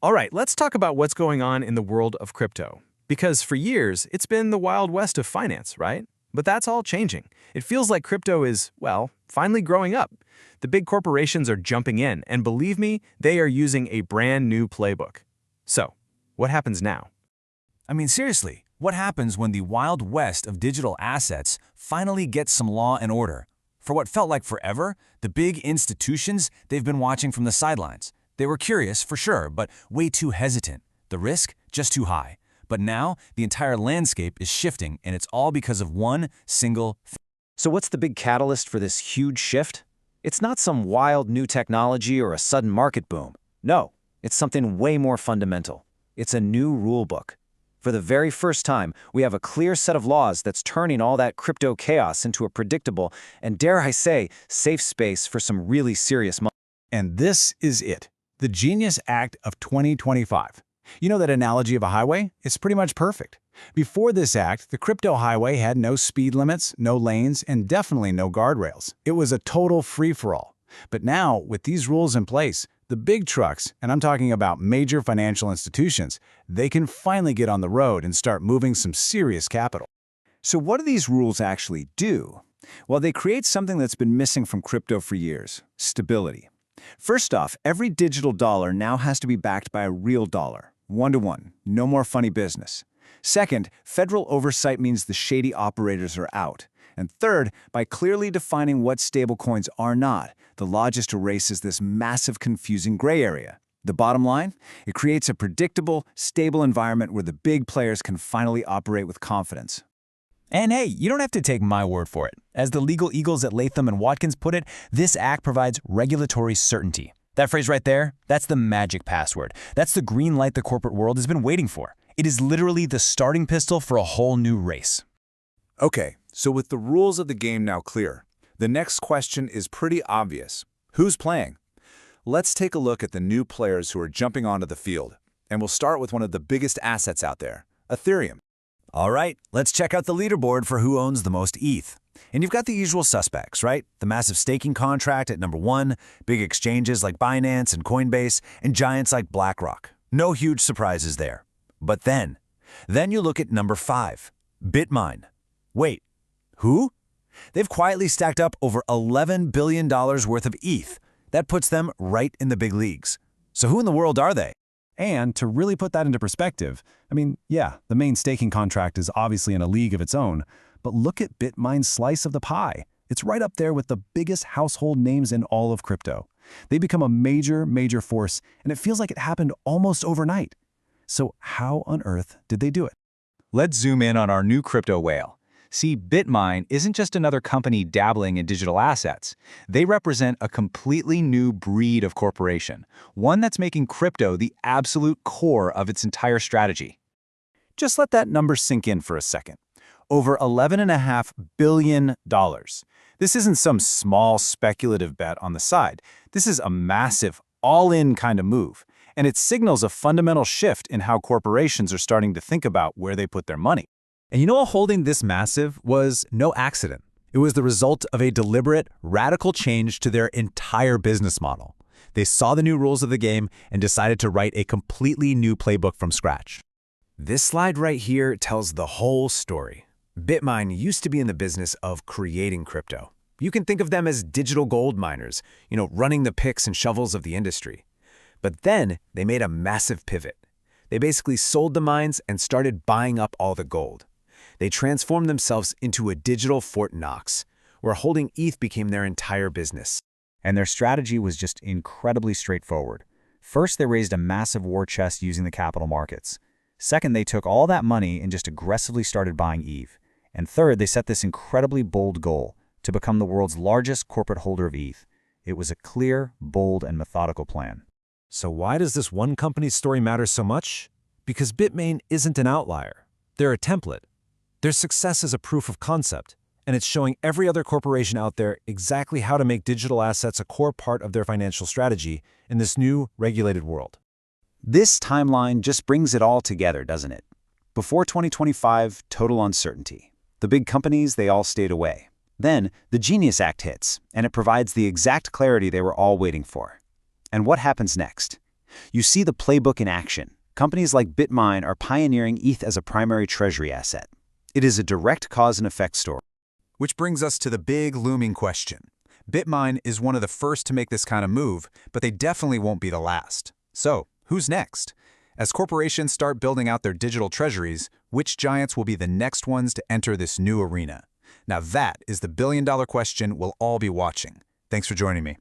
All right, let's talk about what's going on in the world of crypto. Because for years, it's been the Wild West of finance, right? But that's all changing. It feels like crypto is, well, finally growing up. The big corporations are jumping in, and believe me, they are using a brand new playbook. So, what happens now? I mean, seriously, what happens when the Wild West of digital assets finally gets some law and order? For what felt like forever, the big institutions, they've been watching from the sidelines. They were curious, for sure, but way too hesitant. The risk, just too high. But now, the entire landscape is shifting, and it's all because of one single thing. So what's the big catalyst for this huge shift? It's not some wild new technology or a sudden market boom. No, it's something way more fundamental. It's a new rule book. For the very first time, we have a clear set of laws that's turning all that crypto chaos into a predictable and, dare I say, safe space for some really serious money. And this is it, the Genius Act of 2025. You know that analogy of a highway? It's pretty much perfect. Before this act, the crypto highway had no speed limits, no lanes, and definitely no guardrails. It was a total free-for-all. But now, with these rules in place, the big trucks, and I'm talking about major financial institutions, they can finally get on the road and start moving some serious capital. So what do these rules actually do? Well, they create something that's been missing from crypto for years: stability. First off, every digital dollar now has to be backed by a real dollar, one-to-one, no more funny business. Second, federal oversight means the shady operators are out. And third, by clearly defining what stablecoins are not, the law just erases this massive confusing gray area. The bottom line? It creates a predictable, stable environment where the big players can finally operate with confidence. And hey, you don't have to take my word for it. As the legal eagles at Latham and Watkins put it, this act provides regulatory certainty. That phrase right there, that's the magic password. That's the green light the corporate world has been waiting for. It is literally the starting pistol for a whole new race. Okay, so with the rules of the game now clear, the next question is pretty obvious. Who's playing? Let's take a look at the new players who are jumping onto the field. And we'll start with one of the biggest assets out there, Ethereum. All right, let's check out the leaderboard for who owns the most ETH. And you've got the usual suspects, right? The massive staking contract at number 1, big exchanges like Binance and Coinbase, and giants like BlackRock. No huge surprises there. But then you look at number 5, BitMine. Wait, who? They've quietly stacked up over $11 billion worth of ETH. That puts them right in the big leagues. So who in the world are they? And to really put that into perspective, I mean, yeah, the main staking contract is obviously in a league of its own, but look at BitMine's slice of the pie. It's right up there with the biggest household names in all of crypto. They become a major force, and it feels like it happened almost overnight. So how on earth did they do it? Let's zoom in on our new crypto whale. See, BitMine isn't just another company dabbling in digital assets. They represent a completely new breed of corporation, one that's making crypto the absolute core of its entire strategy. Just let that number sink in for a second. Over $11.5 billion. This isn't some small speculative bet on the side. This is a massive, all-in kind of move. And it signals a fundamental shift in how corporations are starting to think about where they put their money. And you know, holding this massive was no accident. It was the result of a deliberate, radical change to their entire business model. They saw the new rules of the game and decided to write a completely new playbook from scratch. This slide right here tells the whole story. BitMine used to be in the business of creating crypto. You can think of them as digital gold miners, running the picks and shovels of the industry. But then they made a massive pivot. They basically sold the mines and started buying up all the gold. They transformed themselves into a digital Fort Knox, where holding ETH became their entire business. And their strategy was just incredibly straightforward. First, they raised a massive war chest using the capital markets. Second, they took all that money and just aggressively started buying ETH. And third, they set this incredibly bold goal to become the world's largest corporate holder of ETH. It was a clear, bold, and methodical plan. So why does this one company's story matter so much? Because BitMine isn't an outlier. They're a template. Their success is a proof of concept, and it's showing every other corporation out there exactly how to make digital assets a core part of their financial strategy in this new, regulated world. This timeline just brings it all together, doesn't it? Before 2025, total uncertainty. The big companies, they all stayed away. Then, the Genius Act hits, and it provides the exact clarity they were all waiting for. And what happens next? You see the playbook in action. Companies like BitMine are pioneering ETH as a primary treasury asset. It is a direct cause and effect story. Which brings us to the big looming question. BitMine is one of the first to make this kind of move, but they definitely won't be the last. So, who's next? As corporations start building out their digital treasuries, which giants will be the next ones to enter this new arena? Now that is the billion-dollar question we'll all be watching. Thanks for joining me.